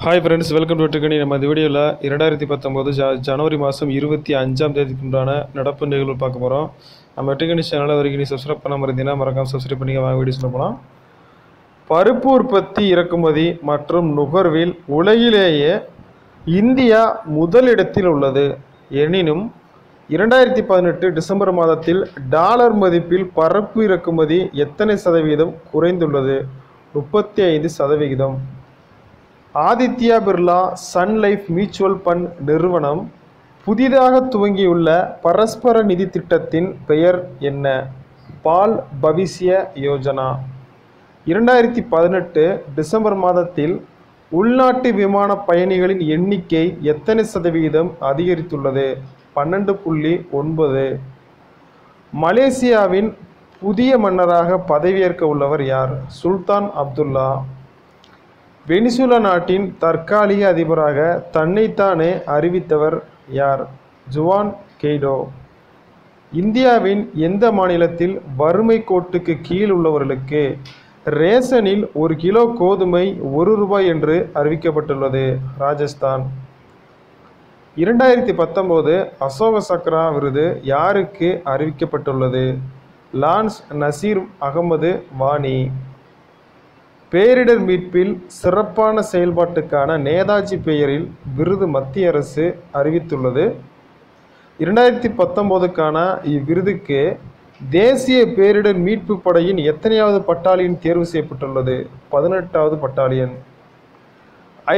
Hi friends, welcome to வெற்றிக்கணி. நம்ம இந்த வீடியோவில் 2019 ஜனவரி மாதம் 25ஆம் தேதிக்கு உண்டான நடப்பு நிகழ்வு பார்க்க போகிறோம். நம்ம வெற்றிக்கணி சேனலை வரைக்கும் நீ சப்ஸ்கிரைப் பண்ணாமல் இருந்தீங்கன்னா மறக்காமல் சப்ஸ்கிரைப் பண்ணி வாங்க வீடியோஸ் போகலாம். பருப்பு உற்பத்தி, இறக்குமதி மற்றும் நுகர்வில் உலகிலேயே இந்தியா முதலிடத்தில் உள்ளது. எனினும் 2018 டிசம்பர் மாதத்தில் டாலர் மதிப்பில் பருப்பு இறக்குமதி எத்தனை சதவீதம் குறைந்துள்ளது? 35%. Aditya Birla Sun Life mutual fund நிறுவனம் புதிதாக துவங்கியுள்ள பரஸ்பர நிதி திட்டத்தின் பெயர் என்ன? பால் பவிஷ்ய யோஜனா. 2018 டிசம்பர் மாதத்தில் உள்நாட்டு விமான பயணிகளின் எண்ணிக்கை எத்தனை சதவீதம் அதிகரித்துள்ளது? 12.9. மலேசியாவின் புதிய மன்னராக பதவியேற்க உள்ளவர் யார்? சுல்தான் அப்துல்லா. வெனிசுலா நாட்டின் தற்காலிக அதிபராக தன்னைத்தானே அறிவித்தவர் யார்? ஜுவான் கெய்டோ. இந்தியாவின் எந்த மாநிலத்தில் வறுமை கோட்டுக்கு கீழ் உள்ளவர்களுக்கு ரேஷனில் 1 கிலோ கோதுமை ₹1 என்று அறிவிக்கப்பட்டுள்ளது? ராஜஸ்தான். 2019 அசோக சக்ரா விருது யாருக்கு அறிவிக்கப்பட்டுள்ளது? லான்ஸ் நசீர் அகமது வானி. பேரிடர் மீட்பில் சிறப்பான செயல்பாட்டுக்கான நேதாஜி பெயரில் விருது மத்திய அரசு அறிவித்துள்ளது. 2019க்கான இவ்விருதுக்கு தேசிய பேரிடர் மீட்பு படையின் எத்தனையாவது பட்டாலியன் தேர்வு செய்யப்பட்டுள்ளது? 18வது பட்டாலியன்.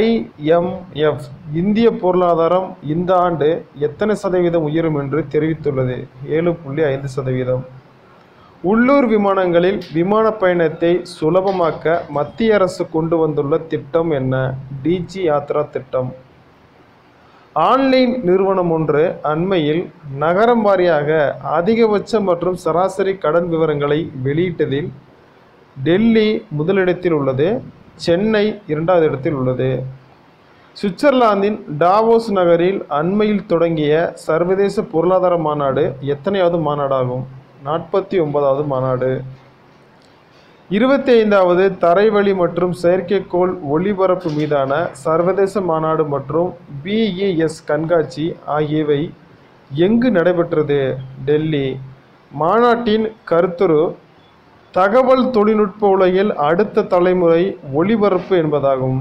IMF இந்திய பொருளாதாரம் இந்த ஆண்டு எத்தனை சதவீதம் உயரும் என்று தெரிவித்துள்ளது? 7.5%. உள்ளூர் விமானங்களில் விமான பயணத்தை சுலபமாக்க மத்திய அரசு கொண்டு வந்துள்ள திட்டம் என்ன? டிஜி யாத்ரா திட்டம். ஆன்லைன் நிறுவனம் ஒன்று அண்மையில் நகரம் வாரியாக அதிகபட்ச மற்றும் சராசரி கடன் விவரங்களை வெளியிட்டதில் டெல்லி முதலிடத்தில் உள்ளது, சென்னை 2வது இடத்தில் உள்ளது. சுவிட்சர்லாந்தின் டாவோஸ் நகரில் அண்மையில் தொடங்கிய சர்வதேச பொருளாதார மாநாடு எத்தனையாவது மாநாடாகும்? 49வது மாநாடு. 25வது தரைவழி மற்றும் செயற்கைக்கோள் ஒளிபரப்பு மீதான சர்வதேச மாநாடு மற்றும் BES கண்காட்சி ஆகியவை எங்கு நடைபெற்றது? டெல்லி. மாநாட்டின் கருத்துரு தகவல் தொழில்நுட்ப உலகில் அடுத்த தலைமுறை ஒளிபரப்பு என்பதாகும்.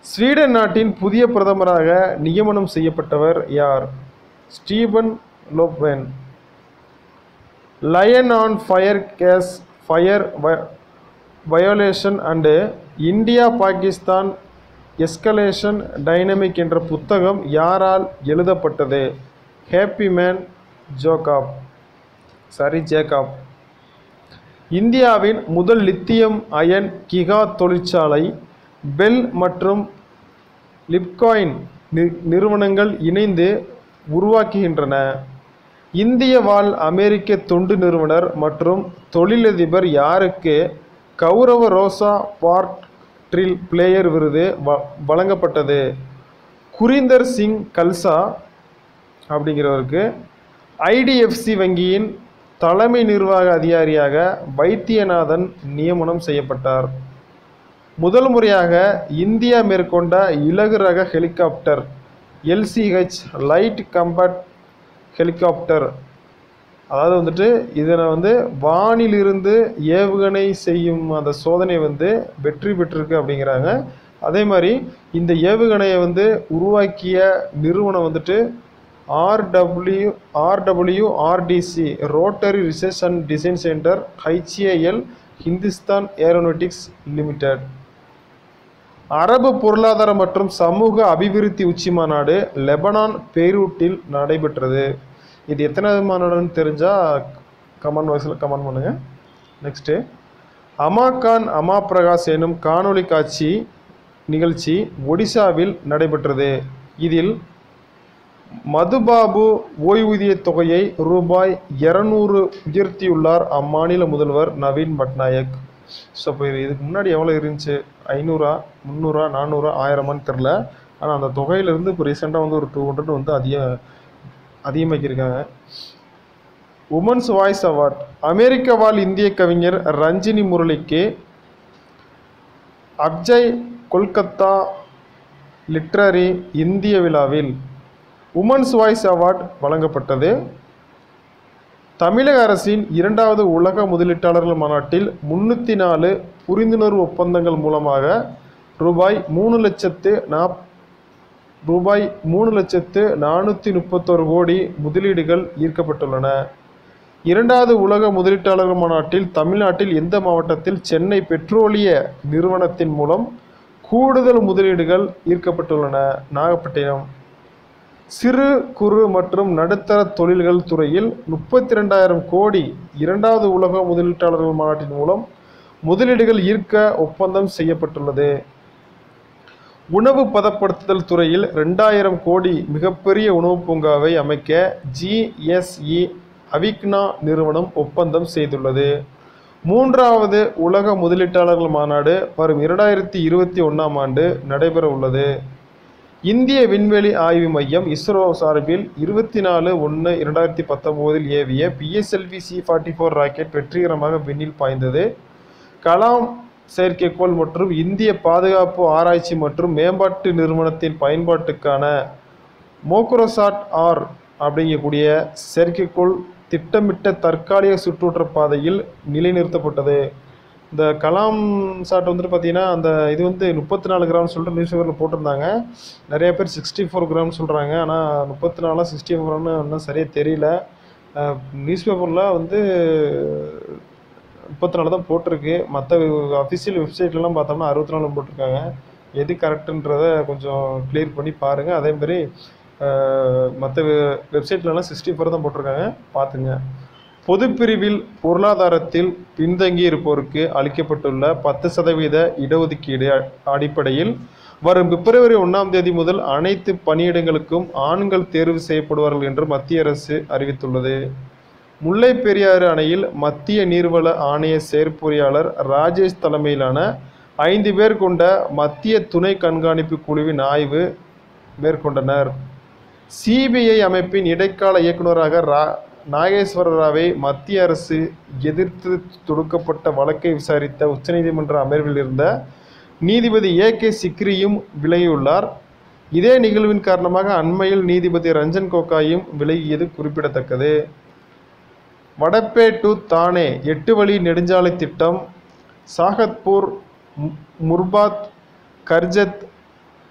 ஸ்வீடன் நாட்டின் புதிய பிரதமராக நியமனம் செய்யப்பட்டவர் யார்? Stefan Lofven. Line on fire ceasefire violation and India Pakistan escalation dynamic என்ற புத்தகம் யாரால் எழுதப்பட்டது? ஹேப்பிமேன் ஜேக்கப். இந்தியாவின் முதல் லித்தியம் அயன் கிகா தொழிற்சாலை பெல் மற்றும் லிப்காயின் நிறுவனங்கள் இணைந்து உருவாக்குகின்றன. இந்திய வாழ் அமெரிக்க தொண்டு நிறுவனர் மற்றும் தொழிலதிபர் யாருக்கு கௌரவ ரோசா பார்க் பிளேயர் விருது வழங்கப்பட்டது? குரிந்தர் சிங் கல்சா அப்படிங்கிறவருக்கு. IDFC வங்கியின் தலைமை நிர்வாக அதிகாரியாக வைத்தியநாதன் நியமனம் செய்யப்பட்டார். முதல் முறையாக இந்தியா மேற்கொண்ட இலகு ரக ஹெலிகாப்டர் LCH லைட் கம்பேட் ஹெலிகாப்டர், அதாவது இதனை வானிலிருந்து ஏவுகணை செய்யும் அந்த சோதனை வெற்றி பெற்றிருக்கு அப்படிங்கிறாங்க. அதே மாதிரி இந்த ஏவுகணையை உருவாக்கிய நிறுவனம் RWRDC rotary research and design centre HAL Hindustan aeronautics limited. அரபு பொருளாதார மற்றும் சமூக அபிவிருத்தி உச்சி மாநாடு லெபனான் பெய்ரூட்டில் நடைபெற்றது. இது எத்தனாவது மாநாடுன்னு தெரிஞ்சால் கமெண்ட் பாக்ஸில் கமெண்ட் பண்ணுங்கள். நெக்ஸ்ட்டு, அமாகான் அமா பிரகாஷ் எனும் காணொளி காட்சி நிகழ்ச்சி ஒடிசாவில் நடைபெற்றது. இதில் மதுபாபு ஓய்வூதிய தொகையை ₹200 உயர்த்தியுள்ளார் அம்மாநில முதல்வர் நவீன் பட்நாயக். ஸோ இப்போ இதுக்கு முன்னாடி எவ்வளோ இருந்துச்சு? 500, 300, 400, 1000 தெரில. ஆனால் அந்த தொகையிலேருந்து இப்போ ரீசெண்டாக ஒரு 200 அதிகமாக்கியிருக்காங்க. Women's voice award. அமெரிக்க வாழ் இந்திய கவிஞர் ரஞ்சினி முரளிக்கு அப்ஜய் கொல்கத்தா லிட்ரரி இந்திய விழாவில் உமன்ஸ் வாய்ஸ் அவார்டு வழங்கப்பட்டது? தமிழக அரசின் 2வது உலக முதலீட்டாளர்கள் மாநாட்டில் 304 புரிந்துணர்வு ஒப்பந்தங்கள் மூலமாக ரூபாய் 3,431 கோடி முதலீடுகள் ஈர்க்கப்பட்டுள்ளன. 2வது உலக முதலீட்டாளர்கள் மாநாட்டில் தமிழ்நாட்டில் எந்த மாவட்டத்தில் சென்னை பெட்ரோலிய நிறுவனத்தின் மூலம் கூடுதல் முதலீடுகள் ஈர்க்கப்பட்டுள்ளன? நாகப்பட்டினம். சிறு குறு மற்றும் நடுத்தர தொழில்கள் துறையில் 32,000 கோடி 2வது உலக முதலீட்டாளர்கள் மாநாட்டின் மூலம் முதலீடுகள் ஈர்க்க ஒப்பந்தம் செய்யப்பட்டுள்ளது. உணவு பதப்படுத்துதல் துறையில் 2,000 கோடி மிகப்பெரிய உணவு பூங்காவை அமைக்க GSE அவிக்னா நிறுவனம் ஒப்பந்தம் செய்துள்ளது. 3வது உலக முதலீட்டாளர்கள் மாநாடு வரும் 2021ஆம் ஆண்டு நடைபெற உள்ளது. இந்திய விண்வெளி ஆய்வு மையம் இஸ்ரோ சார்பில் 24/1/2019 ஏவிய PSLV C-44 ராக்கெட் வெற்றிகரமாக விண்ணில் பாய்ந்தது. கலாம் செயற்கைக்கோள் மற்றும் இந்திய பாதுகாப்பு ஆராய்ச்சி மற்றும் மேம்பாட்டு நிறுவனத்தின் பயன்பாட்டுக்கான மோக்ரோசாட் R அப்படிங்கக்கூடிய செயற்கைக்கோள் திட்டமிட்ட தற்காலிக சுற்றுவட்ட பாதையில் நிலைநிறுத்தப்பட்டது. இந்த கலாம் சாட் வந்துட்டு பார்த்தீங்கன்னா அந்த இது வந்து 34 கிராம் சொல்லிட்டு நியூஸ் பேப்பரில் போட்டிருந்தாங்க. நிறைய பேர் 64 கிராம் சொல்கிறாங்க. ஆனால் 34 64 கிராம்னு இன்னும் சரியாக தெரியல. நியூஸ் பேப்பரில் வந்து 34 தான் போட்டிருக்கு. மற்ற அஃபிஷியல் வெப்சைட்லலாம் பார்த்தோம்னா 64 போட்டிருக்காங்க. எது கரெக்டுன்றதை கொஞ்சம் கிளியர் பண்ணி பாருங்கள். அதேமாதிரி மற்ற வெப்சைட்லலாம் 64 தான் போட்டிருக்காங்க, பார்த்துங்க. பொதுப்பிரிவில் பொருளாதாரத்தில் பின்தங்கி இருப்போருக்கு அளிக்கப்பட்டுள்ள 10% இடஒதுக்கீடு அடிப்படையில் வரும் பிப்ரவரி 1ஆம் தேதி முதல் அனைத்து பணியிடங்களுக்கும் ஆண்கள் தேர்வு செய்யப்படுவார்கள் என்று மத்திய அரசு அறிவித்துள்ளது. முல்லை பெரியாறு அணையில் மத்திய நீர்வள ஆணைய செயற்பொறியாளர் ராஜேஷ் தலைமையிலான 5 பேர் கொண்ட மத்திய துணை கண்காணிப்பு குழுவின் ஆய்வு மேற்கொண்டனர். CBI அமைப்பின் இடைக்கால இயக்குநராக நாகேஸ்வர ராவை மத்திய அரசு எதிர்த்து தொடுக்கப்பட்ட வழக்கை விசாரித்த உச்சநீதிமன்ற அமர்வில் இருந்த நீதிபதி AK சிக்ரியும் விலகியுள்ளார். இதே நிகழ்வின் காரணமாக அண்மையில் நீதிபதி ரஞ்சன் கோகாயும் விலகியது குறிப்பிடத்தக்கது. வடப்பே டு தானே 8 வழி நெடுஞ்சாலை திட்டம், சாகத்பூர் முர்பாத் கர்ஜத்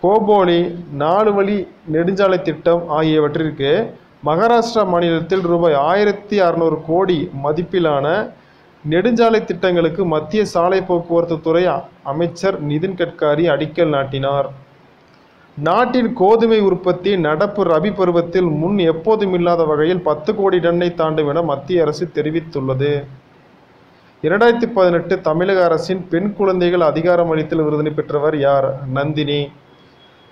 கோபோலி 4 வழி நெடுஞ்சாலை திட்டம் ஆகியவற்றிற்கு மகாராஷ்டிரா மாநிலத்தில் ரூபாய் 1,600 கோடி மதிப்பிலான நெடுஞ்சாலை திட்டங்களுக்கு மத்திய சாலை போக்குவரத்து துறை அமைச்சர் நிதின் கட்காரி அடிக்கல் நாட்டினார். நாட்டின் கோதுமை உற்பத்தி நடப்பு ரபி பருவத்தில் முன் எப்போதும் இல்லாத வகையில் 10 கோடி டன்னை தாண்டும் என மத்திய அரசு தெரிவித்துள்ளது. 2018 தமிழக அரசின் பெண் குழந்தைகள் அதிகாரமளித்தல் விருதினை பெற்றவர் யார்? நந்தினி.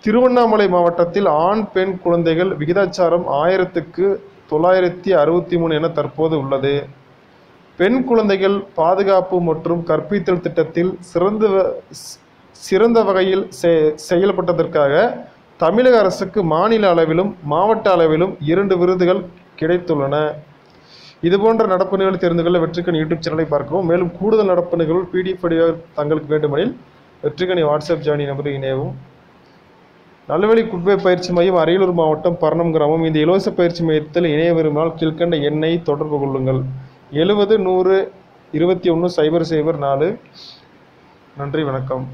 திருவண்ணாமலை மாவட்டத்தில் ஆண் பெண் குழந்தைகள் விகிதாச்சாரம் 1000க்கு 963 என தற்போது உள்ளது. பெண் குழந்தைகள் பாதுகாப்பு மற்றும் கற்பித்தல் திட்டத்தில் சிறந்த வகையில் செயல்பட்டதற்காக தமிழக அரசுக்கு மாநில அளவிலும் மாவட்ட அளவிலும் 2 விருதுகள் கிடைத்துள்ளன. இதுபோன்ற நடப்பு நிகழ்வுகளை தெரிந்து கொள்ள வெற்றிக்கணி யூடியூப் சேனலை பார்க்கவும். மேலும் கூடுதல் நடப்பு நிகழ்வுகள் PDF வடிவாக தங்களுக்கு வேண்டுமெனில் வெற்றிக்கணி வாட்ஸ்அப் ஜாயினி நம்பரில் இணையவும். நல்லவெளி குட்பை பயிற்சி மையம் அரியலூர் மாவட்டம் பரணம் கிராமம். இந்த இலவச பயிற்சி மையத்தில் இணைய விரும்பினால் கீழ்கண்ட எண்ணை தொடர்பு கொள்ளுங்கள். 70 100 21 004. நன்றி, வணக்கம்.